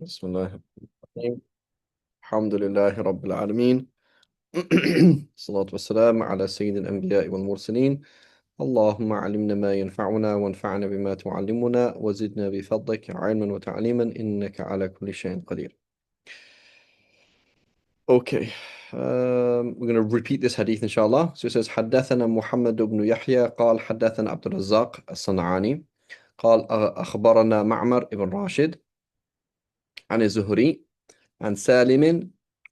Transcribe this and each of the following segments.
بسم الله الرحمن الرحيم. الحمد لله رب العالمين. الصلاة والسلام على سيد الأنبياء والمرسلين. اللهم علمنا ما ينفعنا وانفعنا بما تعلمنا وزدنا بفضلك علما وتعليما إنك على كل شيء قدير. Okay, we're going to repeat this hadith inshallah. So it says حدثنا محمد بن يحيى قال حدثنا عبد الرزاق الصنعاني قال أخبرنا معمر بن راشد عن الزهري عن سالم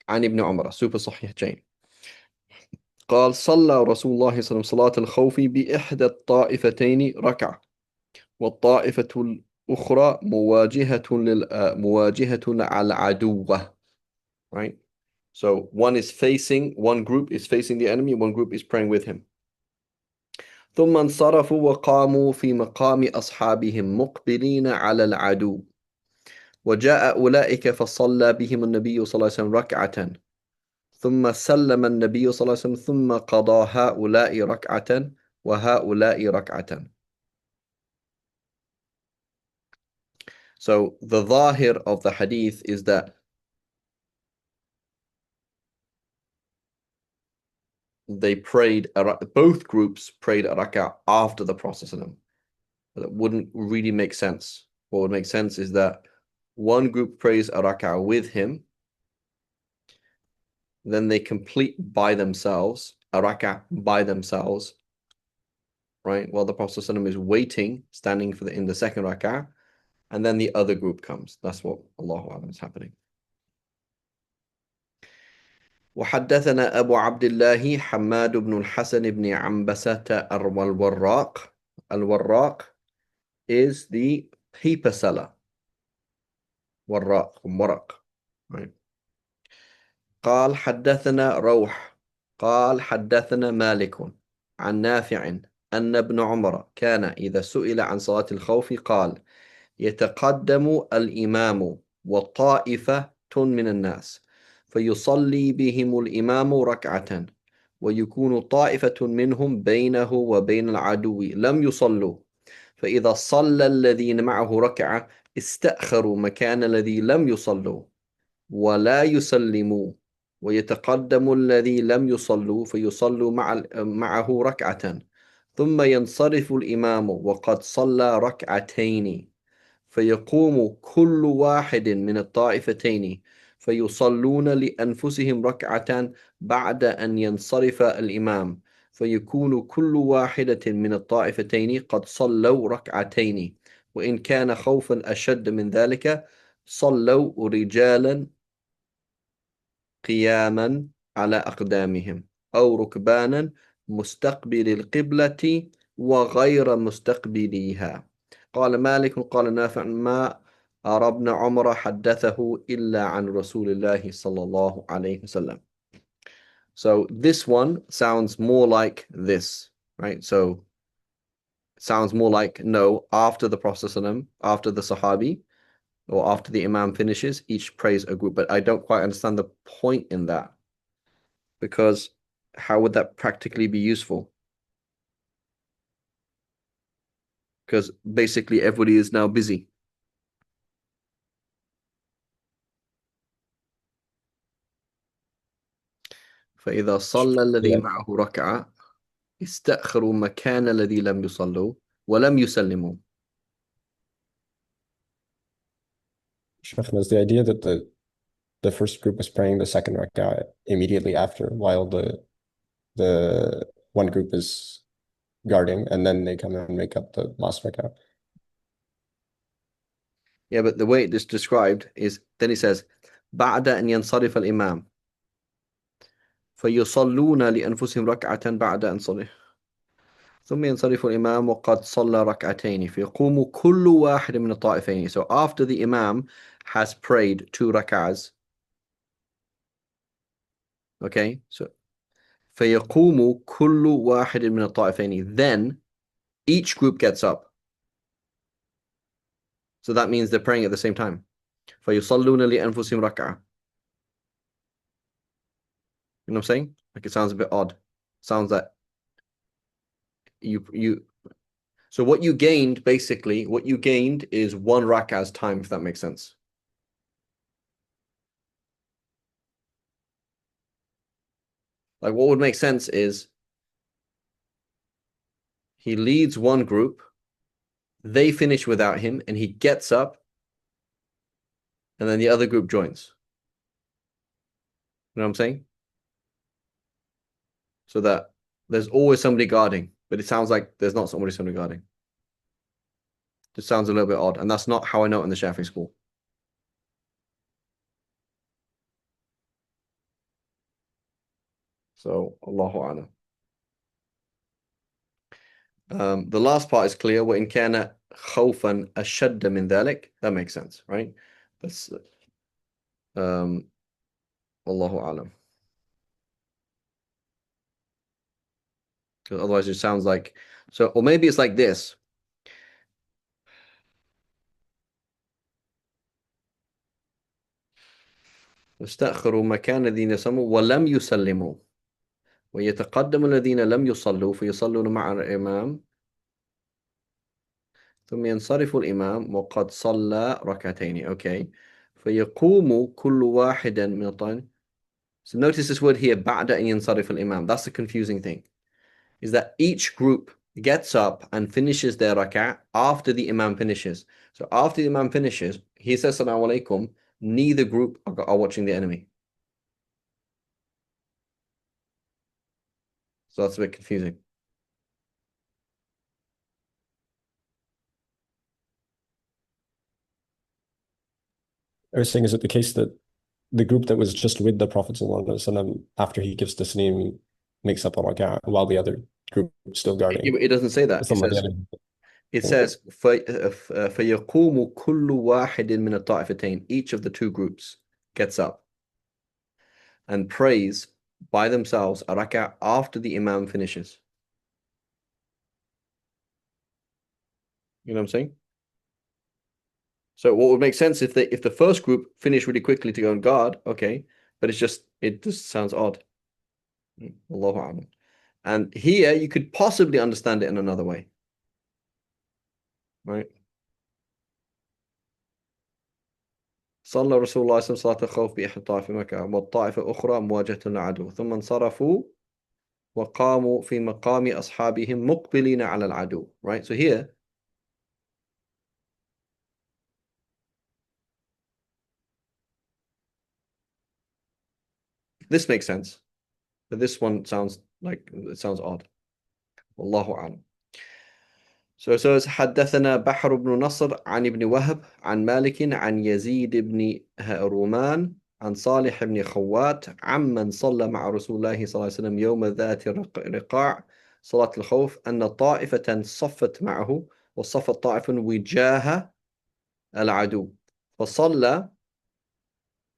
عن ابن عمر super صحيح جين قال صلى رسول الله صلى الله عليه وسلم صلاة الخوف بإحدى الطائفتين ركعة والطائفة الأخرى مواجهة على العدوة. Right? So one group is facing the enemy, one group is praying with him. ثم انصرفوا وقاموا في مقام أصحابهم مقبلين على العدو وجاء أولئك فصلى بهم النبي صلى الله عليه وسلم ركعة ثم سلم النبي صلى الله عليه وسلم ثم قضى هؤلاء ركعة وهؤلاء ركعة. So the zahir of the hadith is that both groups prayed a rak'ah after the Prophet ﷺ. That wouldn't really make sense. What would make sense is that one group prays a rak'ah with him, then they complete by themselves, a rak'ah by themselves, right? While the Prophet ﷺ is waiting, standing in the second rak'ah, and then the other group comes. That's what Allahu A'lam is happening. وحدثنا أبو عبد الله حماد بن الحسن بن عنبسة الوراق. الوراق is the paper seller. وراق from ورق. Right. قال حدثنا روح قال حدثنا مالك عن نافع أن ابن عمر كان إذا سئل عن صلاة الخوف قال يتقدم الإمام وطائفة من الناس فيصلي بهم الإمام ركعة ويكون طائفة منهم بينه وبين العدو لم يصلوا فإذا صلى الذين معه ركعة استأخروا مكان الذي لم يصلوا ولا يسلموا ويتقدم الذي لم يصلوا فيصلوا معه ركعة ثم ينصرف الإمام وقد صلى ركعتين فيقوم كل واحد من الطائفتين فيصلون لأنفسهم ركعة بعد أن ينصرف الإمام فيكون كل واحدة من الطائفتين قد صلوا ركعتين وإن كان خوفا أشد من ذلك صلوا رجالا قياما على أقدامهم أو ركبانا مستقبل القبلة وغير مستقبليها. قال مالك قال نافع ما أرى ابن عمر حدثه إلا عن رسول الله صلى الله عليه وسلم. So this one sounds more like this, right? So it sounds more like no, after the Prophet after the Sahabi or after the Imam finishes, each prays a group. But I don't quite understand the point in that, because how would that practically be useful? Because basically everybody is now busy. فإذا صلى الذي معه ركعة استأخروا مكان الذي لم يصلوا ولم يسلموا. Is the idea that the first group was praying the second rak'ah immediately after, while the one group is guarding, and then they come and make up the last rak'ah? Yeah, but the way it is described is, then he says, بعد أن ينصرف الإمام فيصلون لأنفسهم ركعة بعد أن صلى ثم ينصرف الإمام وقد صلى ركعتين فيقوم كل واحد من الطائفين. So after the Imam has prayed 2 rak'ahs, okay, so فيقوم كل واحد من الطائفين, then each group gets up. So that means they're praying at the same time. فيصلون لأنفسهم ركعة. You know what I'm saying? Like it sounds a bit odd. Sounds like you so what you gained is 1 rak'ah's time, if that makes sense. Like what would make sense is he leads one group, they finish without him, and he gets up, and then the other group joins. You know what I'm saying? So that there's always somebody guarding, but it sounds like there's not somebody guarding. Just sounds a little bit odd, and that's not how I know it in the Shafi'i school. So Allahu A'lam. The last part is clear. وَإِنْ كَانَ خَوْفًا أَشَدَّ مِنْ ذَلِكَ. That makes sense, right? That's Allahu A'lam. Because otherwise it sounds like so, or maybe it's like this. استأخروا مكان الذين صموا ولم يسلموا ويتقدم الذين لم يصلوا فيصلون مع الإمام ثم ينصرف الإمام وقد صلى ركعتين. Okay. فيقوم كل واحد من الطائفة. So notice this word here بعد أن ينصرف الإمام. That's the confusing thing. Is that each group gets up and finishes their rak'ah after the imam finishes. So after the imam finishes, he says Assalamu alaikum, neither group are watching the enemy. So that's a bit confusing. I was saying, is it the case that the group that was just with the Prophet ﷺ, after he gives tasneem, makes up a rak'ah while the other group is still guarding? It doesn't say that. It says فَيَقُومُ كُلُّ وَاحِدٍ مِنَ الطَّائِفَتَيْنِ. Each of the two groups gets up and prays by themselves a rak'ah after the imam finishes. You know what I'm saying? So what would make sense if the first group finished really quickly to go and guard, okay, but it just sounds odd. Allahu A'lam. And here you could possibly understand it in another way. Right? صلى رسول الله صلى الله عليه وسلم صلاة الخوف بإحدى الطائفة مكة والطائفة أخرى مواجهة العدو ثم انصرفوا وقاموا في مقام أصحابهم مقبلين على العدو. Right? So here this makes sense, but this one sounds odd. Wallahu a'lam. So it's حدثنا بحر بن نصر عن ابن وهب عن مالك عن يزيد بن رومان عن صالح بن خوات عمن صلى مع رسول الله صلى الله عليه وسلم يوم ذات رقاع صلاة الخوف أن طائفة صفت معه وصفت طائفة وجاه العدو فصلى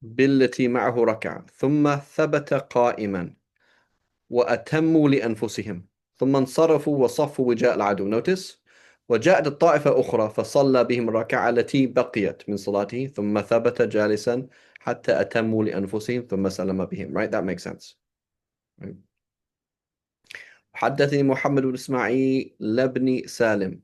بالتي معه ركعة ثم ثبت قائما وأتموا لأنفسهم ثم انصرفوا وصفوا وجاء العدو. Notice وجاءت الطائفة أخرى فصلى بهم الركعة التي بقيت من صلاته ثم ثبت جالسا حتى أتموا لأنفسهم ثم سلم بهم. Right? That makes sense. Right? حدثني محمد بن إسماعيل بن سالم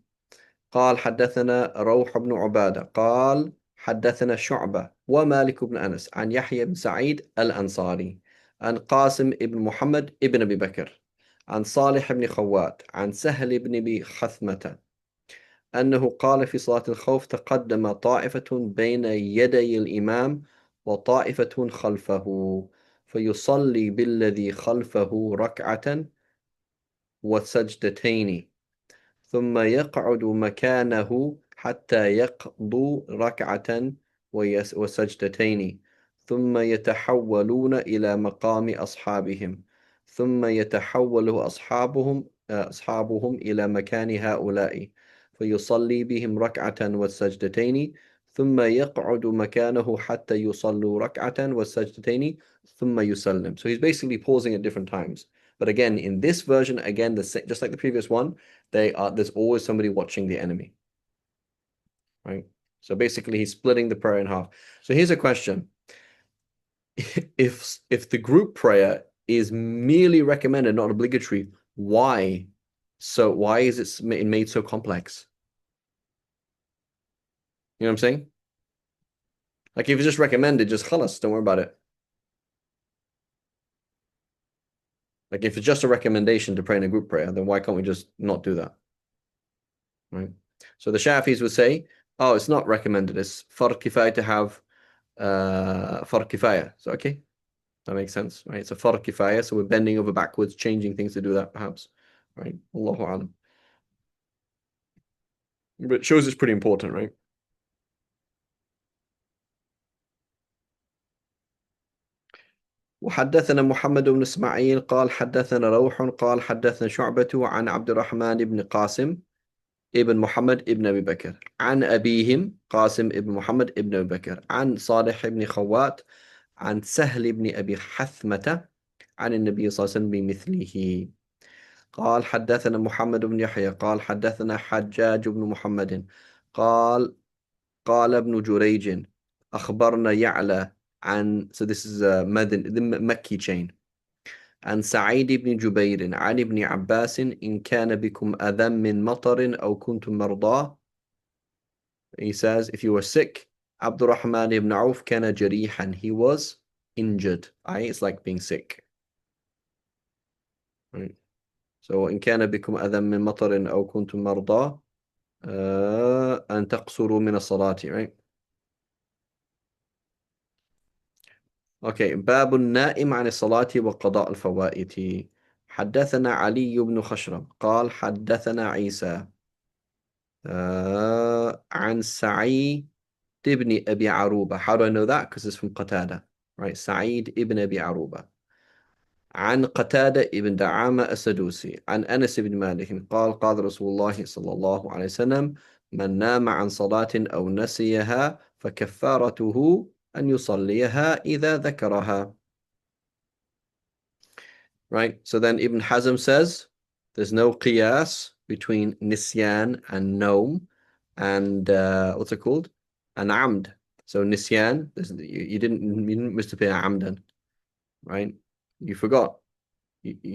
قال حدثنا روح بن عبادة قال حدثنا شعبة ومالك بن أنس عن يحيى بن سعيد الأنصاري عن قاسم بن محمد بن أبي بكر عن صالح بن خوات عن سهل بن أبي خثمة أنه قال في صلاة الخوف تقدم طائفة بين يدي الإمام وطائفة خلفه فيصلي بالذي خلفه ركعة وسجدتين ثم يقعد مكانه حتى يقضوا ركعة وسجدتين ثم يتحولون إلى مقام أصحابهم ثم يتحول أصحابهم إلى مكان هؤلاء فيصلي بهم ركعة والسجدتين ثم يقعد مكانه حتى يصلوا ركعة والسجدتين ثم يسلم. So he's basically pausing at different times. But again, in this version, again, just like the previous one, there's always somebody watching the enemy. Right? So basically he's splitting the prayer in half. So here's a question. If the group prayer is merely recommended, not obligatory, why? So why is it made so complex? You know what I'm saying? Like if it's just recommended, just khalas, don't worry about it. Like if it's just a recommendation to pray in a group prayer, then why can't we just not do that? Right. So the Shafis would say, oh, it's not recommended. It's fard kifaya to have fard kifaya. So okay, that makes sense, right? It's a fard kifaya, so we're bending over backwards, changing things to do that, perhaps, right? Allahu alam. But it shows it's pretty important, right? وحدثنا محمد بن إسماعيل قال حدثنا روح قال حدثنا شعبة عن عبد الرحمن بن قاسم ابن محمد ابن أبي بكر عن أبيهم قاسم ابن محمد ابن أبي بكر عن صالح بن خوات عن سهل بن أبي حثمة عن النبي صلى الله عليه وسلم بمثله قال حدثنا محمد بن يحيى قال حدثنا حجاج بن محمد قال قال ابن جريج أخبرنا يعلى عن so this is a the Makki chain عن سعيد بن جبير عن ابن عباس إن كان بكم أذى من مطر أو كنتم مرضى. He says if you were sick, Abdurrahman ibn Auf كان جريحا, he was injured. It's like being sick, right? So إن كان بكم أذى من مطر أو كنتم مرضى أن تقصروا من الصلاة, right? Okay, باب النائم عن الصلاة وقضاء الفوائت. حدثنا علي بن خشرم قال حدثنا عيسى عن سعيد ابن أبي عروبة. How do I know that? Because it's from قتادة, right? سعيد ابن أبي عروبة عن قتادة ابن دعامة السدوسي عن أنس بن مالك قال قال رسول الله صلى الله عليه وسلم من نام عن صلاة أو نسيها فكفارته أن يصليها إذا ذكرها. Right? So then Ibn Hazm says there's no qiyas between nisyan and noam and what's it called? An amd. So nisyan, you didn't miss to pay amdan, right? You forgot.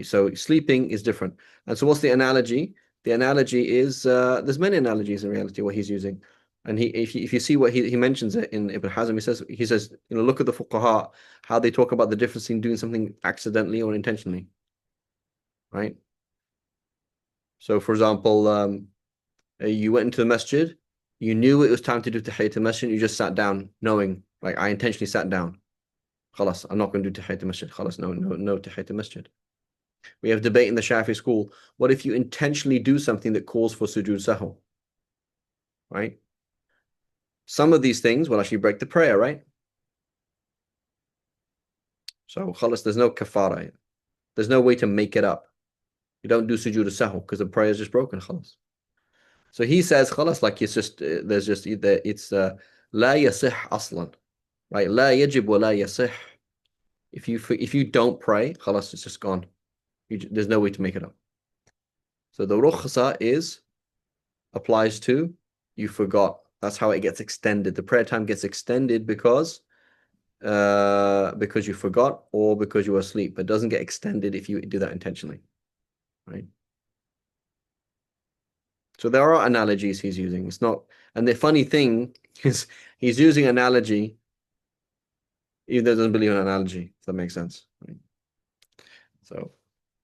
So sleeping is different. And so what's the analogy? The analogy is there's many analogies in reality what he's using. And if you see what he mentions it in Ibn Hazm, he says, look at the fuqaha, how they talk about the difference in doing something accidentally or intentionally, right? So for example, you went into the masjid, you knew it was time to do tahiyyat al-masjid, you just sat down knowing, like I intentionally sat down. Khalas, I'm not going to do tahiyyat al-masjid. Khalas, no tahiyyat al-masjid. We have debate in the Shafi school. What if you intentionally do something that calls for sujood sahw? Right? Some of these things will actually break the prayer, right? So khalas, there's no kafara. There's no way to make it up. You don't do sujood sahw because the prayer is just broken. Khalas. So he says khalas, like it's just there's just it's la yasih aslan, right? La yajib wa la yasih. If you don't pray, khalas, it's just gone. There's no way to make it up. So the rukhsa applies to you forgot. That's how it gets extended. The prayer time gets extended because you forgot or because you were asleep. But it doesn't get extended if you do that intentionally, right? So there are analogies he's using. It's not, and the funny thing is he's using analogy even though he doesn't believe in analogy. If that makes sense, right? So,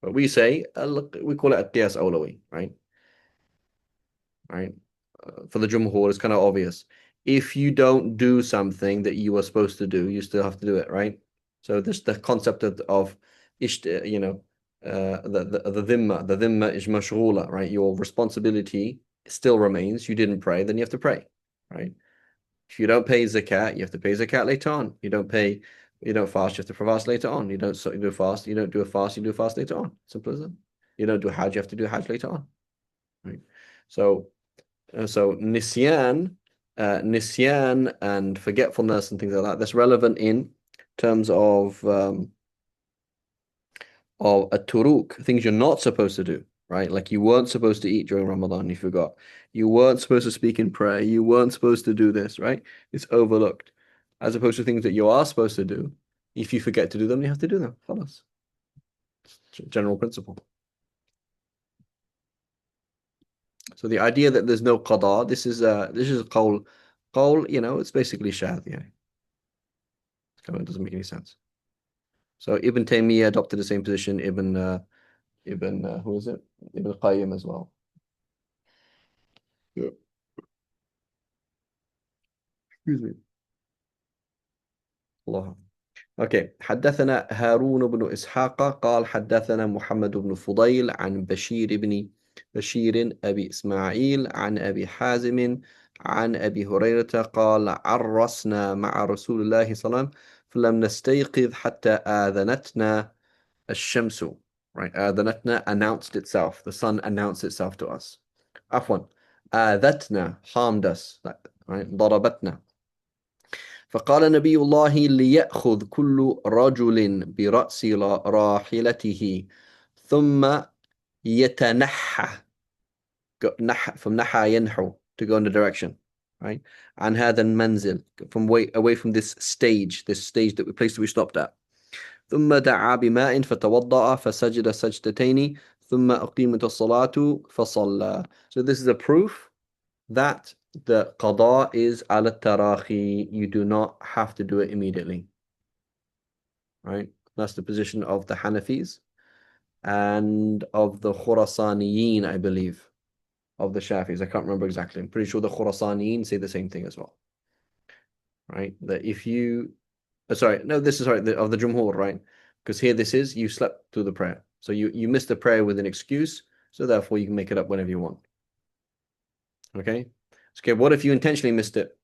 but we say look, we call it a qiyas awlawi, right? Right? For the Jumhur, it's kind of obvious. If you don't do something that you were supposed to do, you still have to do it, right? So this the concept of the dhimma is mashghula, right? Your responsibility still remains. You didn't pray, then you have to pray, right? If you don't pay zakat, you have to pay zakat later on. You don't fast, you have to fast later on. You don't do a fast, you don't do a fast, you do a fast later on. Simple as that. You don't do a hajj, you have to do a hajj later on, right? So nisyan and forgetfulness and things like that. That's relevant in terms of a turuk, things you're not supposed to do, right? Like you weren't supposed to eat during Ramadan, you forgot. You weren't supposed to speak in prayer. You weren't supposed to do this, right? It's overlooked, as opposed to things that you are supposed to do. If you forget to do them, you have to do them. Khalas. General principle. So the idea that there's no qada, this is a qawl. Qawl, it's basically shadh, yeah. It doesn't make any sense. So Ibn Taymiyyah adopted the same position. Who is it? Ibn Qayyim as well. Yeah. Excuse me. Allah. اوكي حدثنا هارون بن اسحاق قال حدثنا محمد بن فضيل عن بشير ابي اسماعيل عن ابي حازم عن ابي هريرة قال عرسنا مع رسول الله صلى الله عليه وسلم فلم نستيقظ حتى آذنتنا الشمس. Right, آذنتنا announced itself. The sun announced itself to us. عفوا آذتنا harmed us. Right, ضربتنا. فقال نبي الله ليأخذ كل رجل برأس راحلته ثم يتنحى from نحى ينحو to go in the direction, right, عن هذا المنزل, from away from this stage that we place that we stopped at. ثم دعا بماء فتوضأ فسجد سجدتين ثم أقيمت الصلاة فصلى. So this is a proof that the qada is ala tarahi. You do not have to do it immediately. Right? That's the position of the Hanafis and of the Khurasaniyin, I believe, of the Shafis. I can't remember exactly. I'm pretty sure the Khurasaniyin say the same thing as well. Right? That if you, sorry, no, this is right, of the Jumhur, right? Because here this is, you slept through the prayer. So you missed the prayer with an excuse, so therefore you can make it up whenever you want. Okay? Okay, what if you intentionally missed it?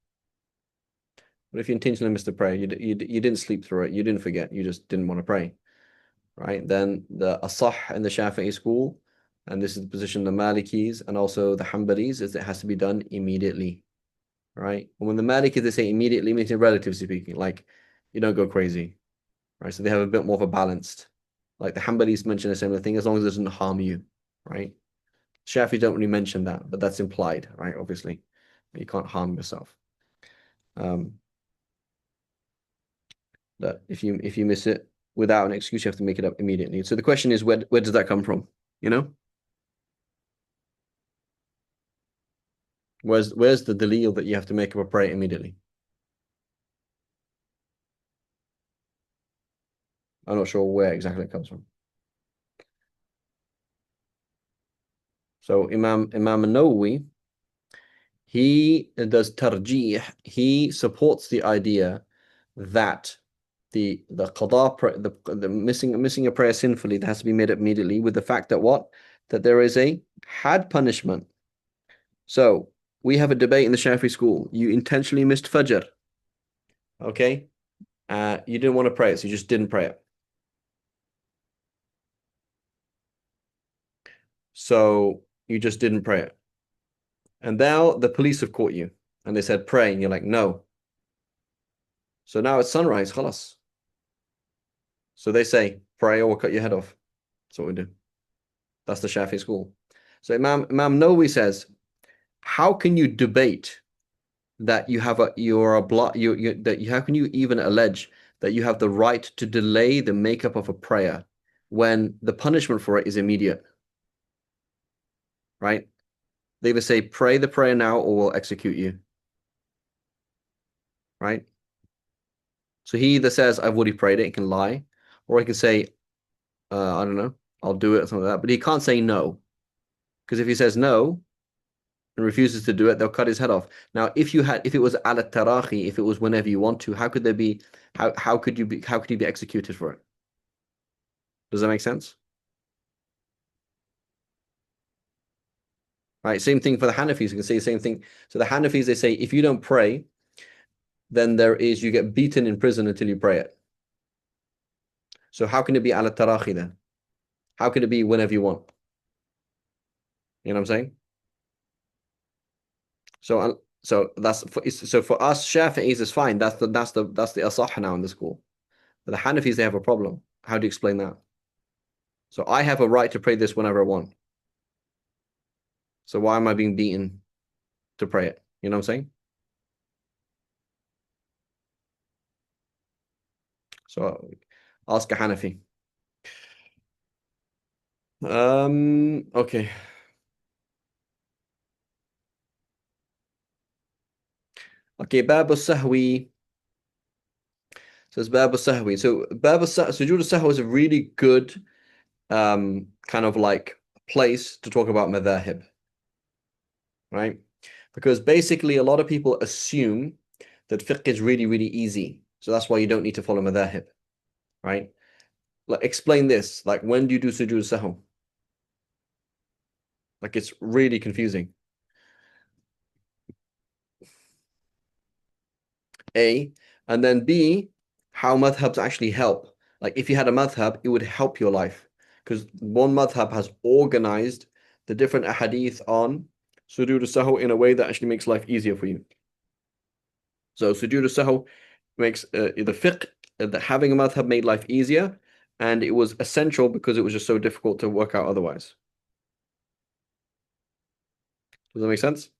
What if you intentionally missed the prayer? You didn't sleep through it. You didn't forget. You just didn't want to pray, right? Then the asah in the Shafi'i school, and this is the position of the Malikis and also the Hanbalis, is it has to be done immediately, right? And when the Malikis, they say immediately, means relatively speaking, like you don't go crazy, right? So they have a bit more of a balanced. Like the Hanbalis mention a similar thing, as long as it doesn't harm you, right? Shafi'is don't really mention that, but that's implied, right? Obviously, you can't harm yourself. That if you miss it without an excuse, you have to make it up immediately. So the question is, where does that come from? You know, where's the dalil that you have to make up a prayer immediately? I'm not sure where exactly it comes from. So Imam Nawawi, he does tarjih. He supports the idea that the qada, the missing a prayer sinfully, that has to be made up immediately, with the fact that that there is a had punishment. So we have a debate in the Shafi school. You intentionally missed Fajr. Okay. You didn't want to pray it, so you just didn't pray it. So you just didn't pray it. And now the police have caught you and they said, pray. And you're like, no. So now it's sunrise, khalas. So they say, pray or we'll cut your head off. That's what we do. That's the Shafi school. So Imam Nawawi says, how can you debate that you have how can you even allege that you have the right to delay the makeup of a prayer when the punishment for it is immediate? Right? They either say, pray the prayer now or we'll execute you. Right? So he either says, I've already prayed it, he can lie, or he can say, I don't know, I'll do it or something like that. But he can't say no. Because if he says no and refuses to do it, they'll cut his head off. Now, if it was ala tarahi, if it was whenever you want to, how could you be executed for it? Does that make sense? Right, same thing for the Hanafis. You can say the same thing. So the Hanafis, they say, if you don't pray, then you get beaten in prison until you pray it. So how can it be ala tarahi then? How can it be whenever you want? You know what I'm saying? So for us Shafi'is is fine. That's the asah now in the school. But the Hanafis, they have a problem. How do you explain that? So I have a right to pray this whenever I want. So why am I being beaten to pray it? You know what I'm saying? So ask a Hanafi. Okay. Okay, Bab sahwi. says Bab al-Sahwi. So Sujood al-Sahwi is a really good kind of like place to talk about madhahib, right? Because basically a lot of people assume that fiqh is really, really easy. So that's why you don't need to follow madhahib, right? Like explain this. Like when do you do sujood sahw? Like it's really confusing. A, and then B, how madhabs actually help. Like if you had a madhab, it would help your life. Because one madhab has organized the different ahadith on sujood sahw in a way that actually makes life easier for you. So sujood sahw makes the fiqh, that having a madhab made life easier, and it was essential because it was just so difficult to work out otherwise. Does that make sense?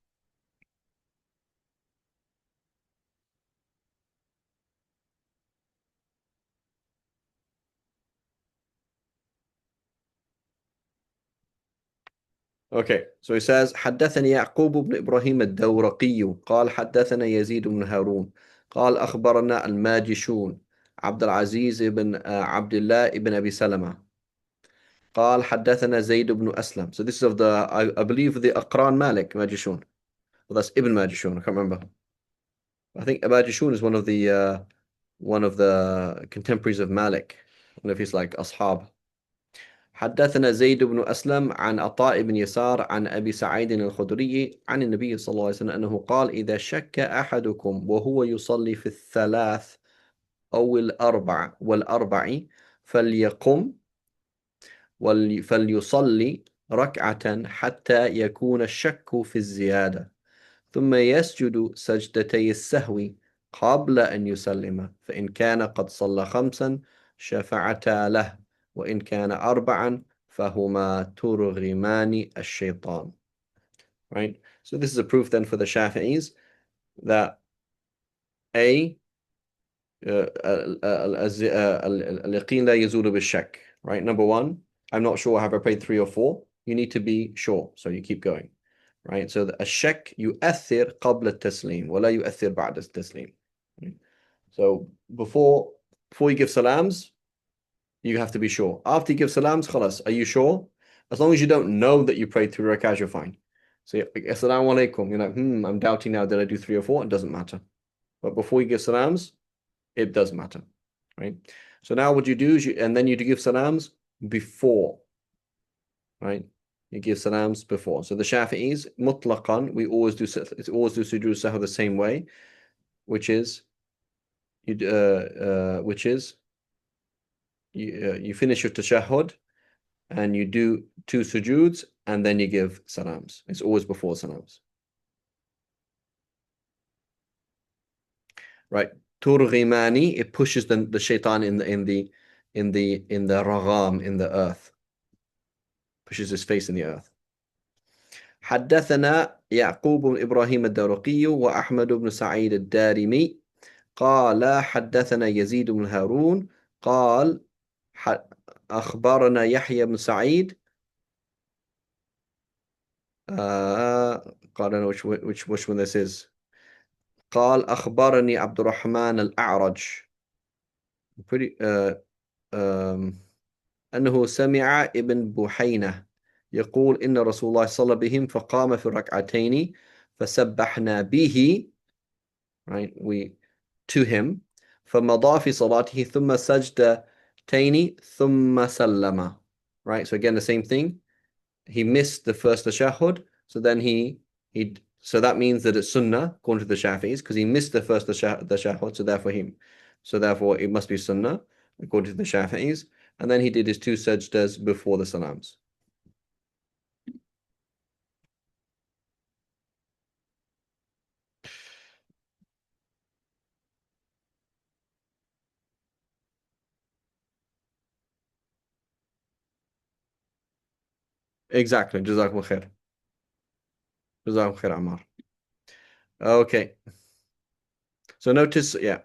Okay, so he says حدثني يعقوب بن إبراهيم الدورقي قال حدثنا يزيد بن هارون قال أخبرنا الماجشون عبد العزيز بن عبد الله بن أبي سلمة قال حدثنا زيد بن أسلم. So this is of the, I believe the Aqran Malik Majishun. Well, that's Ibn Majishun, I can't remember. I think Majishun is one of the contemporaries of Malik. I don't know if he's like Ashab. حدثنا زيد بن أسلم عن عطاء بن يسار عن أبي سعيد الخدري عن النبي صلى الله عليه وسلم أنه قال إذا شك أحدكم وهو يصلي في الثلاث أو الأربع والأربع فليقم فليصلي ركعة حتى يكون الشك في الزيادة ثم يسجد سجدتي السهو قبل أن يسلم فإن كان قد صلى خمسا شفعتا له وإن كان أربعا فهما ترغمان الشيطان. Right? So this is a proof then for the Shafi'is that A, اليقين لا يزول بالشك. Right? Number one, I'm not sure, have I prayed three or four? You need to be sure, so you keep going. Right? So الشك يؤثر قبل التسليم ولا يؤثر بعد التسليم. So before you give salams, you have to be sure. After you give salams, khalas, are you sure? As long as you don't know that you prayed three rakahs, you're fine. So, assalamu alaikum, you're like, I'm doubting now, did I do three or four? It doesn't matter. But before you give salams, it does matter, right? So now what you do is and then you give salams before, right? You give salams before. So the Shafi'is, mutlaqan, we always do sujood sahw the same way, which is you finish your tashahhud and you do two sujoods and then you give salams. It's always before salams. Right. Turghimani, it pushes the shaitan in the ragam, in the earth. Pushes his face in the earth. حدثنا يعقوب بن إبراهيم الدورقي وأحمد بن سعيد الدارمي قال حدثنا يزيد بن هارون قال أخبرنا يحيى بن سعيد قال أنا which one this is. قال أخبرني عبد الرحمن الأعرج pretty أنه سمع ابن بحينة يقول إن رسول الله صلى بهم فقام في الركعتين فسبحنا به, right, we to him, فمضى في صلاته ثم سجدتين ثم سلم, right, so again the same thing, he missed the first tashahhud, so then so that means that it's sunnah according to the Shafi'is because he missed the first tashahhud, so therefore it must be sunnah according to the Shafi'is, and then he did his two sajdas before the salams. Exactly. Jazakum khair. Jazakum khair, Ammar. Okay. So notice, yeah.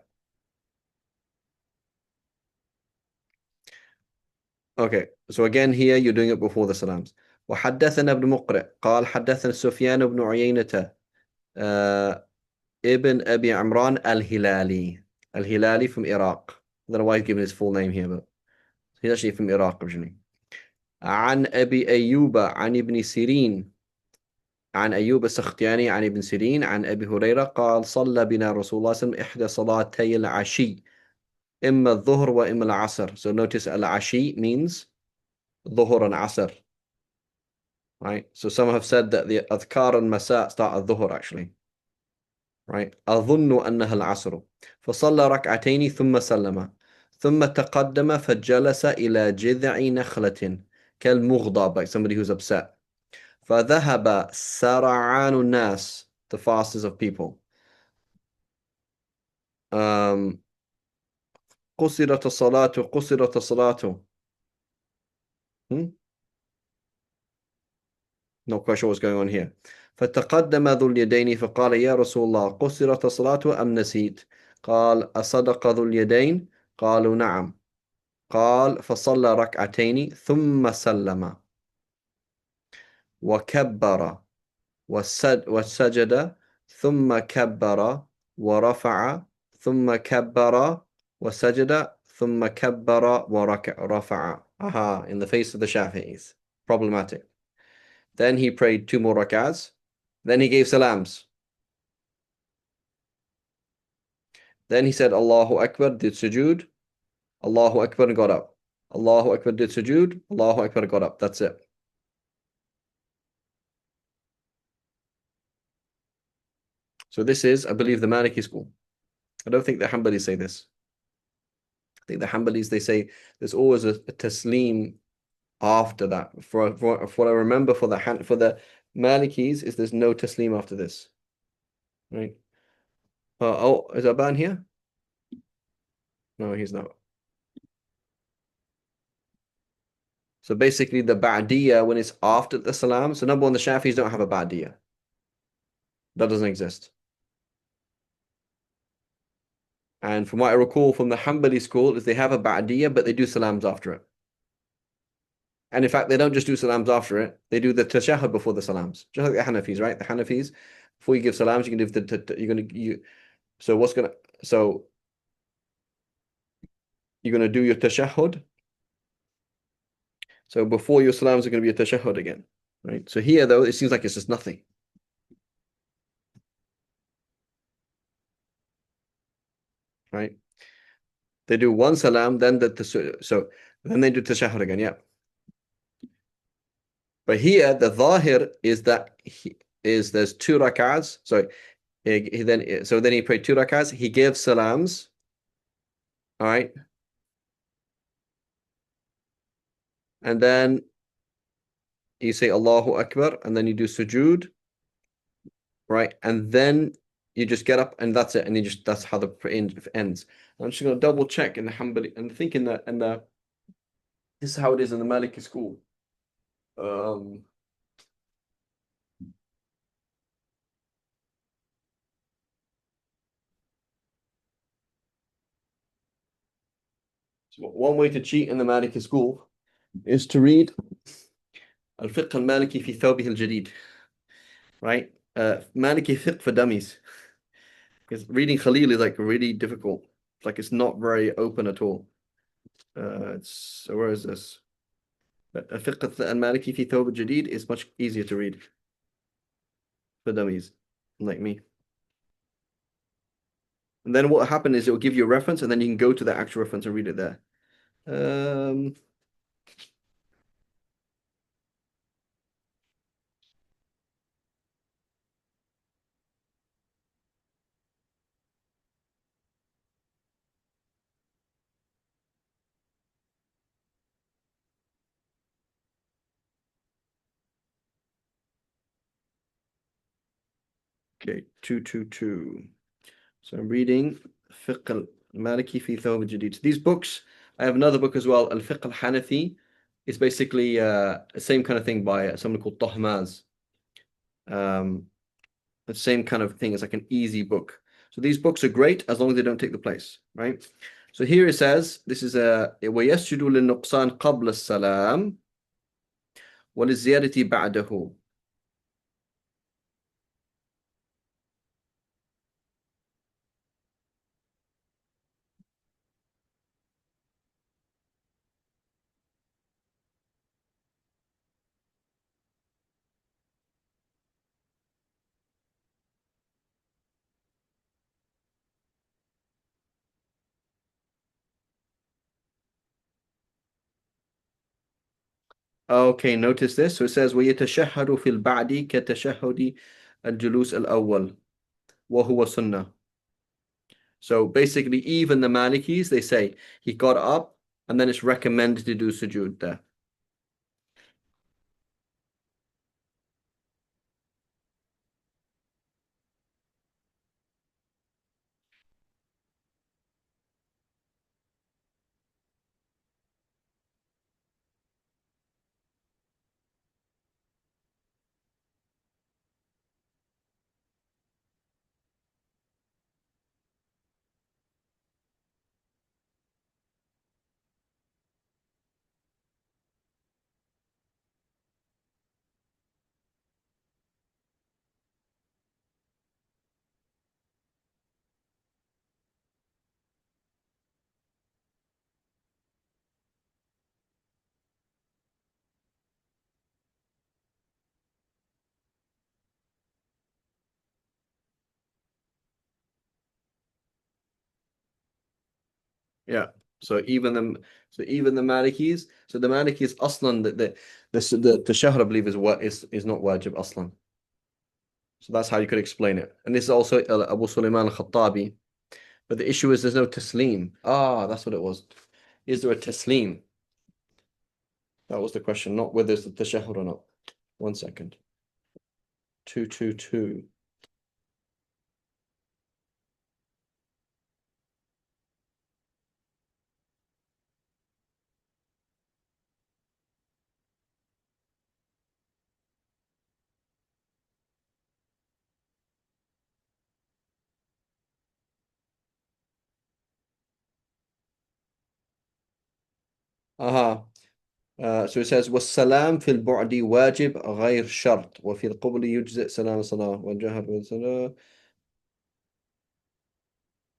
Okay. So again here you're doing it before the salams. وحدثنا ابن مقرئ قال حدثنا سفيان بن عيينة ابن أبي عمران الهلالي from Iraq. I don't know why he's given his full name here, but he's actually from Iraq originally. عن أبي أيوب عن ابن سيرين عن أيوب السختياني عن ابن سيرين عن أبي هريرة قال صلى بنا رسول الله صلى الله عليه وسلم إحدى صلاتي العشي إما الظهر وإما العصر. So notice العشي means ظهر and عصر. Right? So some have said that the أذكار المساء start at الظهر actually. Right? أظن أنها العصر. فصلى ركعتين ثم سلم ثم تقدم فجلس إلى جذع نخلة كالمغضب, like somebody who's upset. فذهب سرعان الناس, the fastest of people. قصرت الصلاة قصرت الصلاة. Hmm? Not quite sure what's going on here. فتقدم ذو اليدين فقال يا رسول الله قصرت الصلاة أم نسيت؟ قال أصدق ذو اليدين؟ قالوا نعم. قال فصلى ركعتين ثم سلم وكبر وسجد ثم كبر ورفع ثم كبر وسجد ثم كبر ورفع. Aha, in the face of the Shafi'is. Problematic. Then he prayed 2 more rak'ahs. Then he gave salams. Then he said Allahu Akbar, did sujood. Allahu Akbar and got up. Allahu Akbar, did sujood. Allahu Akbar, got up. That's it. So this is, I believe, the Maliki school. I don't think the Hanbalis say this. I think the Hanbalis, they say there's always a taslim after that. For what I remember for the Malikis is there's no taslim after this. Right? Oh, is Aban here? No, he's not. So basically the Ba'diyah when it's after the salam. So number one, the Shafis don't have a Ba'diyah. That doesn't exist. And from what I recall from the Hanbali school is they have a Ba'diyah, but they do salams after it. And in fact, they don't just do salams after it. They do the tashahhud before the salams. Just like the Hanafis, right? The Hanafis, before you give salams, you can do so you're gonna do your tashahhud. So before your salams are gonna be a tashahhud again. Right? So here though, it seems like it's just nothing. Right? They do one salam, then then they do tashahhud again, yeah. But here the zahir is that there's 2 rak'ahs. So then he prayed 2 rak'ahs, he gave salams. All right. And then you say Allahu Akbar, and then you do sujood, right? And then you just get up, and that's it. And that's how the prayer ends. I'm just going to double check in the Hanbali, and think this is how it is in the Maliki school. So one way to cheat in the Maliki school is to read الفقه المالكي في ثوبه الجديد, right? Maliki fiqh for dummies. Because reading Khalil is like really difficult. It's like it's not very open at all. So where is this? الفقه المالكي في ثوب الجديد is much easier to read for dummies like me. And then what happened is it will give you a reference, and then you can go to the actual reference and read it there. Okay, 222. So I'm reading Fiqh al-Maliki fi Thawb al-Jadid. These books, I have another book as well, Al-Fiqh al-Hanafi. It's basically the same kind of thing by someone called Tahmaz. The same kind of thing. It's like an easy book. So these books are great as long as they don't take the place, right? So here it says, this is a وَيَسْجُدُ لِلنُّقْصَانِ قَبْلَ السَّلَامِ وَلِلزِّيَادَةِ بَعْدَهُ. Okay, notice this. So it says ويتشهد في البعد كتشهد الجلوس الأول وهو سنة. So basically, even the Malikis, they say he got up and then it's recommended to do sujood there. Yeah. So even the Malikis, so the Malikis aslan the tashahhud I believe is what is not wajib aslan. So that's how you could explain it. And this is also Abu Sulaiman al-Khattabi. But the issue is there's no taslim. Ah, that's what it was. Is there a taslim? That was the question, not whether it's the tashahhud or not. 1 second. 222. Aha. So it says والسلام في البعد واجب غير شرط وفي القبل يجزئ سلام صلاة والجهر بالصلاة.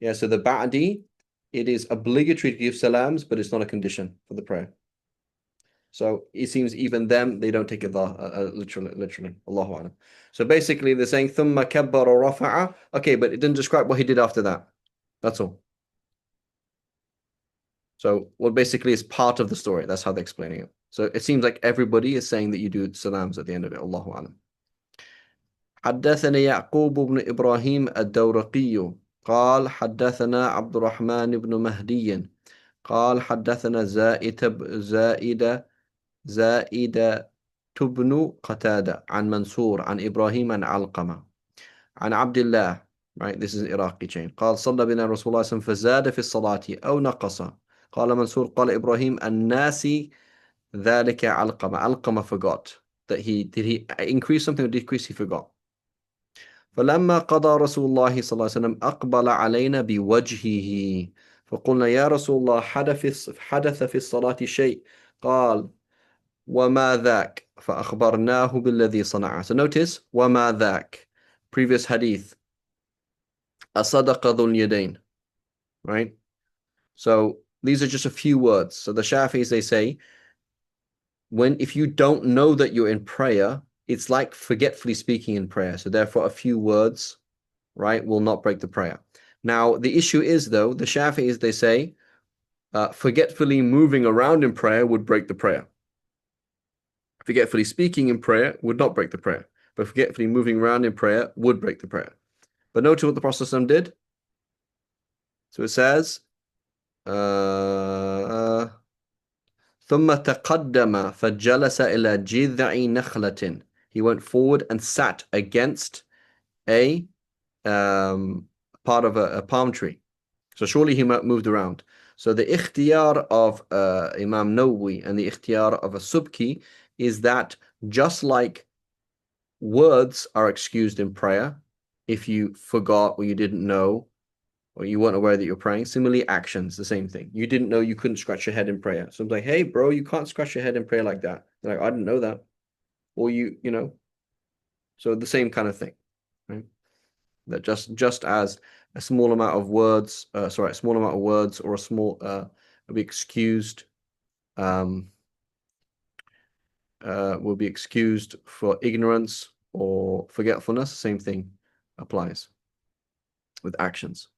Yeah, so the ba'di, it is obligatory to give salams, but it's not a condition for the prayer. So it seems even them, they don't take it literally. Allahu A'lam. So basically they're saying ثم كبر ورفع. Okay, but it didn't describe what he did after that. That's all. So what basically is part of the story. That's how they're explaining it. So it seems like everybody is saying that you do salams at the end of it. Allahu A'lam. حدثنا يعقوب بن إبراهيم الدورقي قال حدثنا عبد الرحمن بن مهدي قال حدثنا زائدة بن قتادة عن منصور عن إبراهيم عن علقمة عن عبد الله, right, this is an Iraqi chain, قال صلى بنا رسول الله صلى الله عليه وسلم فزاد في الصلاة أو نقص. قال منصور قال إبراهيم الناس ذلك علقمة forgot that he increase something or decrease, he forgot. فلما قضى رسول الله صلى الله عليه وسلم أقبل علينا بوجهه فقلنا يا رسول الله حدث في الصلاة شيء. قال وما ذاك فأخبرناه بالذي صنعه. So notice وما ذاك, previous hadith, أصدق ذو اليدين, right? So these are just a few words. So the Shafis, they say, if you don't know that you're in prayer, it's like forgetfully speaking in prayer. So therefore a few words, right, will not break the prayer. Now the issue is though, the Shafis, they say, forgetfully moving around in prayer would break the prayer. Forgetfully speaking in prayer would not break the prayer, but forgetfully moving around in prayer would break the prayer. But notice what the Prophet ﷺ did. So it says, ثم تقدم فجلس إلى جذع نخلة. He went forward and sat against a part of a palm tree. So surely he moved around. So the ikhtiyar of Imam Nawawi and the ikhtiyar of a Subki is that just like words are excused in prayer, if you forgot or you didn't know or you weren't aware that you're praying, similarly actions, the same thing. You didn't know you couldn't scratch your head in prayer. So I'm like, hey, bro, you can't scratch your head in prayer like that. They're like, I didn't know that. Or so the same kind of thing, right? That just as a small amount of words, a small amount of words or a small will be excused, will be excused for ignorance or forgetfulness. Same thing applies with actions.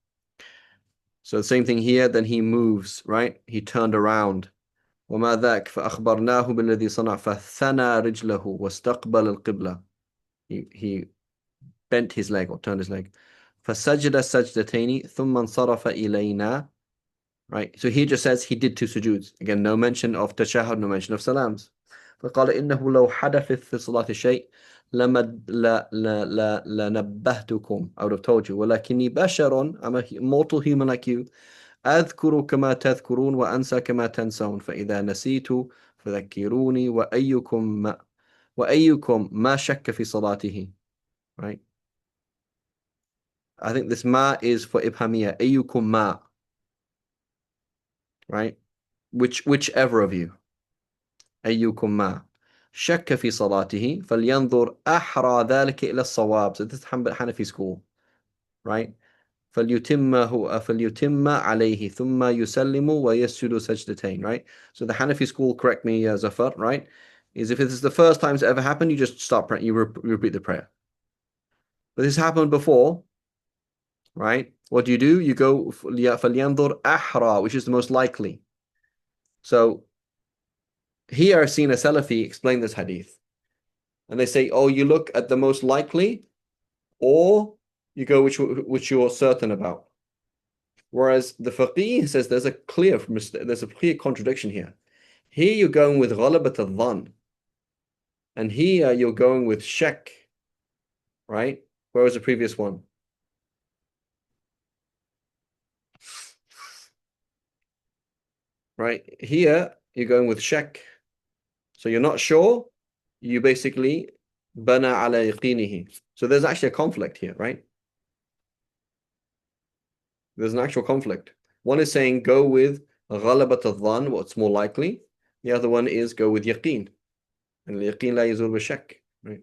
So the same thing here. Then he moves, right? He turned around. وما ذاك فأخبرناه بالذي صنع فثنى رجله واستقبل القبلة. He bent his leg or turned his leg. فسجد سجدتين ثم انصرف إلينا. Right, so he just says he did two sujuds. Again, no mention of tashahhud, no mention of salams. فقال إنه لو حدث في الصلاة شيء لنبهتكم. I would have told you. ولكني بشر, I'm a mortal human like you. أذكر كما تذكرون وأنسى كما تنسون. فإذا نسيت فذكروني. وأيكم ما شك في صلاته. Right. I think this ma is for ibhamiyah. أيكم ما. Right. Whichever of you. أيكم ما شك في صلاته فلينظر أحرى ذلك إلى الصواب. So this is Hanafi school, right? فليتم عليه ثم يسلم ويسجد سجدتين, right? So the Hanafi school, correct me, Zafar, right? Is if this is the first time it's ever happened, you just stop praying, you repeat the prayer. But this happened before, right? What do? You go فلينظر أحرى, which is the most likely. So here I've seen a Salafi explain this hadith. And they say, oh, you look at the most likely, or you go which you're certain about. Whereas the faqih says there's a clear contradiction here. Here you're going with ghalabat al-dhan, and here you're going with shak, right? Where was the previous one? Right here you're going with shak, so you're not sure. You basically bana ala yaqinihi. So there's actually a conflict here, right? There's an actual conflict. One is saying go with غلبة الظن, what's more likely. The other one is go with yaqeen. And اليقين لا يزول بالشك. Right.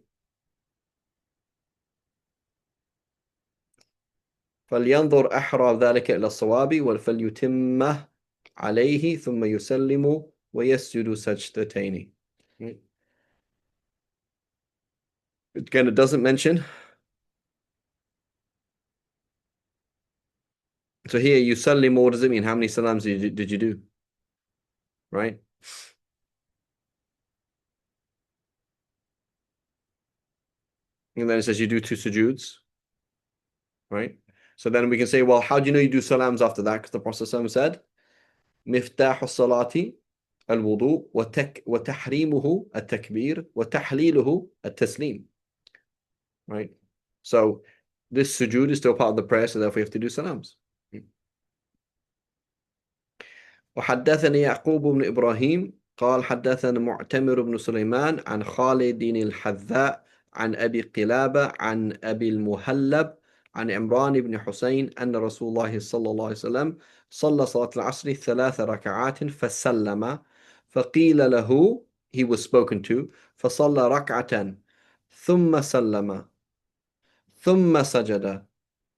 فلينظر أحرى ذلك إلى الصواب فليتمه عليه ثم يسلم ويسجد سجدتين. Right. Again, it doesn't mention. So here, yusallimu, what does it mean? How many salams did you do? Right? And then it says you do two sujuds. Right? So then we can say, well, how do you know you do salams after that? Because the Prophet said, مفتاح الصلاة الوضوء وتحريمه التكبير وتحليله التسليم. Right? So this sujood is still part of the prayer, so therefore you have to do salams. وحدثني يعقوب بن إبراهيم قال حدثنا معتمر بن سليمان عن خالد الحذاء عن أبي قلابة عن أبي المهلب عن عمران بن حسين أن رسول الله صلى الله عليه وسلم صلى صلاة العصر 3 ركعات فسلم فقيل له, he was spoken to, فصلى ركعة ثم سلم ثم سجد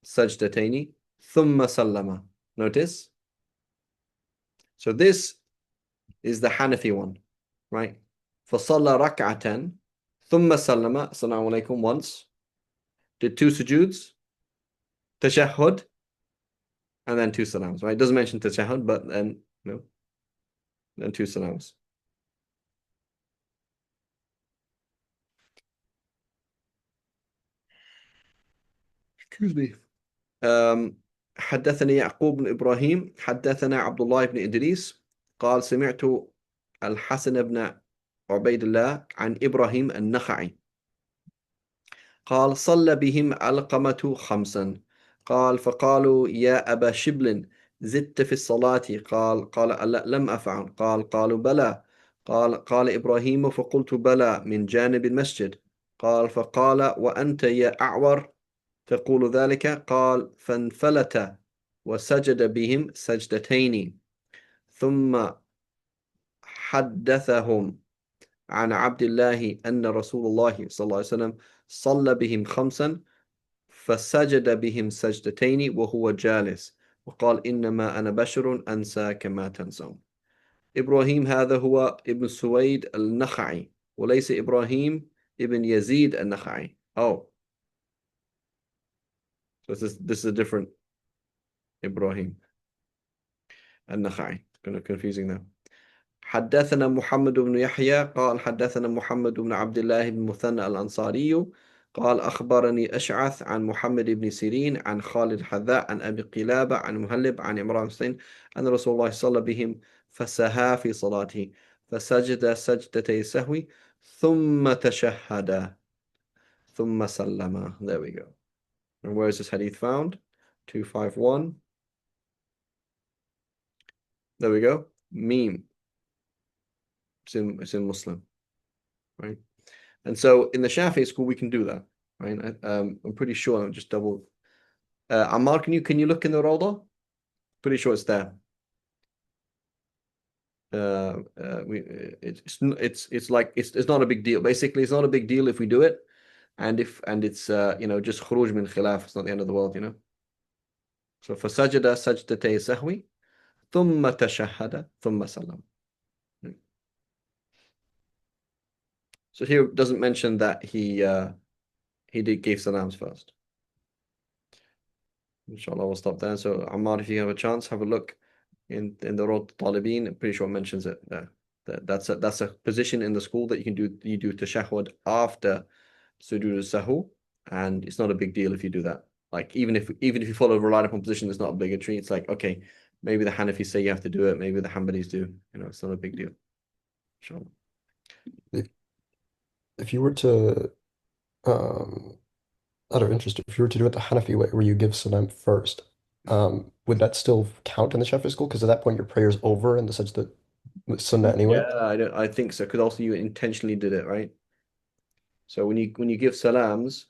سجدتين ثم سلم. Notice? So this is the Hanafi one, right? فصلى ركعة ثم سلم السلام عليكم once, did two sujuds, tashahhud, and then two salams, right? It doesn't mention tashahhud, but then then two salams. Excuse me. حدثني يعقوب بن إبراهيم حدثنا عبد الله بن إدريس قال سمعت الحسن بن عبيد الله عن إبراهيم النخعي قال صلى بهم علقمة 5. قال فقالوا يا أبا شبل زدت في الصلاة. قال لا لم أفعل. قالوا بلى. قال إبراهيم فقلت بلى من جانب المسجد. فقال وأنت يا أعور تقول ذلك. قال فانفلت وسجد بهم سجدتين ثم حدثهم عن عبد الله أن رسول الله صلى الله عليه وسلم صلى بهم 5 فسجد بهم سجدتين وهو جالس وقال إنما أنا بشر أنسى كما تنسون. إبراهيم هذا هو ابن سويد النخعي وليس إبراهيم ابن يزيد النخعي. Oh, so this is a different Ibrahim النخعي. Kind of confusing now. حدثنا محمد بن يحيى قال حدثنا محمد بن عبد الله بن مثنى الأنصاري قال أخبرني أشعث عن محمد بن سيرين عن خالد الحذاء عن أبي قلابة عن مهلب عن عمران بن حسين أن رسول الله صلى بهم فسها في صلاته فسجد سجدتي سهو ثم تشهد ثم سلم. There we go. And where is this hadith found? 251. There we go. Meme. It's in Muslim, right? And so in the Shafi'i school, we can do that, right? I'm pretty sure. I'll just double. Ammar, can you look in the Rawda? Pretty sure it's there. It's like it's not a big deal. Basically, it's not a big deal if we do it, and it's just khuruj min khilaf. It's not the end of the world, you know. So فسجد سجدتي سهوي ثم تشهد ثم سلم. So here it doesn't mention that he gave salams first. Inshallah, we'll stop there. So Ammar, if you have a chance, have a look in the Road Talibin. I'm pretty sure it mentions it there. That's a position in the school that you do tashahhud after sujood sahu, and it's not a big deal if you do that. Like even if you follow a relied upon position, it's not obligatory. It's like, okay, maybe the Hanafis say you have to do it, maybe the Hanbalis do. It's not a big deal. Inshallah. If, if you were to, out of interest, if you were to do it the Hanafi way, where you give salam first, would that still count in the Shafi'i school? Because at that point your prayer's over in the sense that sunnah anyway. Yeah, I think so. Because also you intentionally did it, right? So when you give salams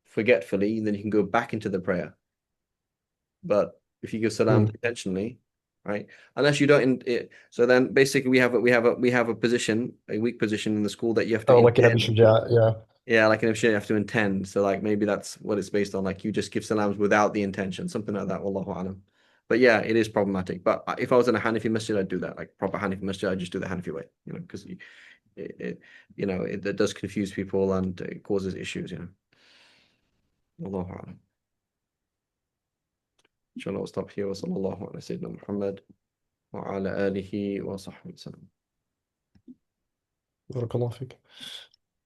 forgetfully, then you can go back into the prayer. But if you give salam Hmm. intentionally, right? Unless you don't, so then basically we have a position, a weak position in the school that you have to Oh, like in Abi intend. Shuja, yeah. Yeah, like in a you have to intend. So like maybe that's what it's based on. Like you just give salams without the intention, something like that. Wallahu alam. But yeah, it is problematic. But if I was in a Hanafi masjid, I'd do that. Like proper Hanafi masjid, I'd just do the Hanafi way. Because it does confuse people and it causes issues. Wallahu alam. Inshallah, we'll stop here. Wa sallallahu ala sayyidina Muhammad wa ala alihi wa sahbihi wa sallam. بارك الله فيك.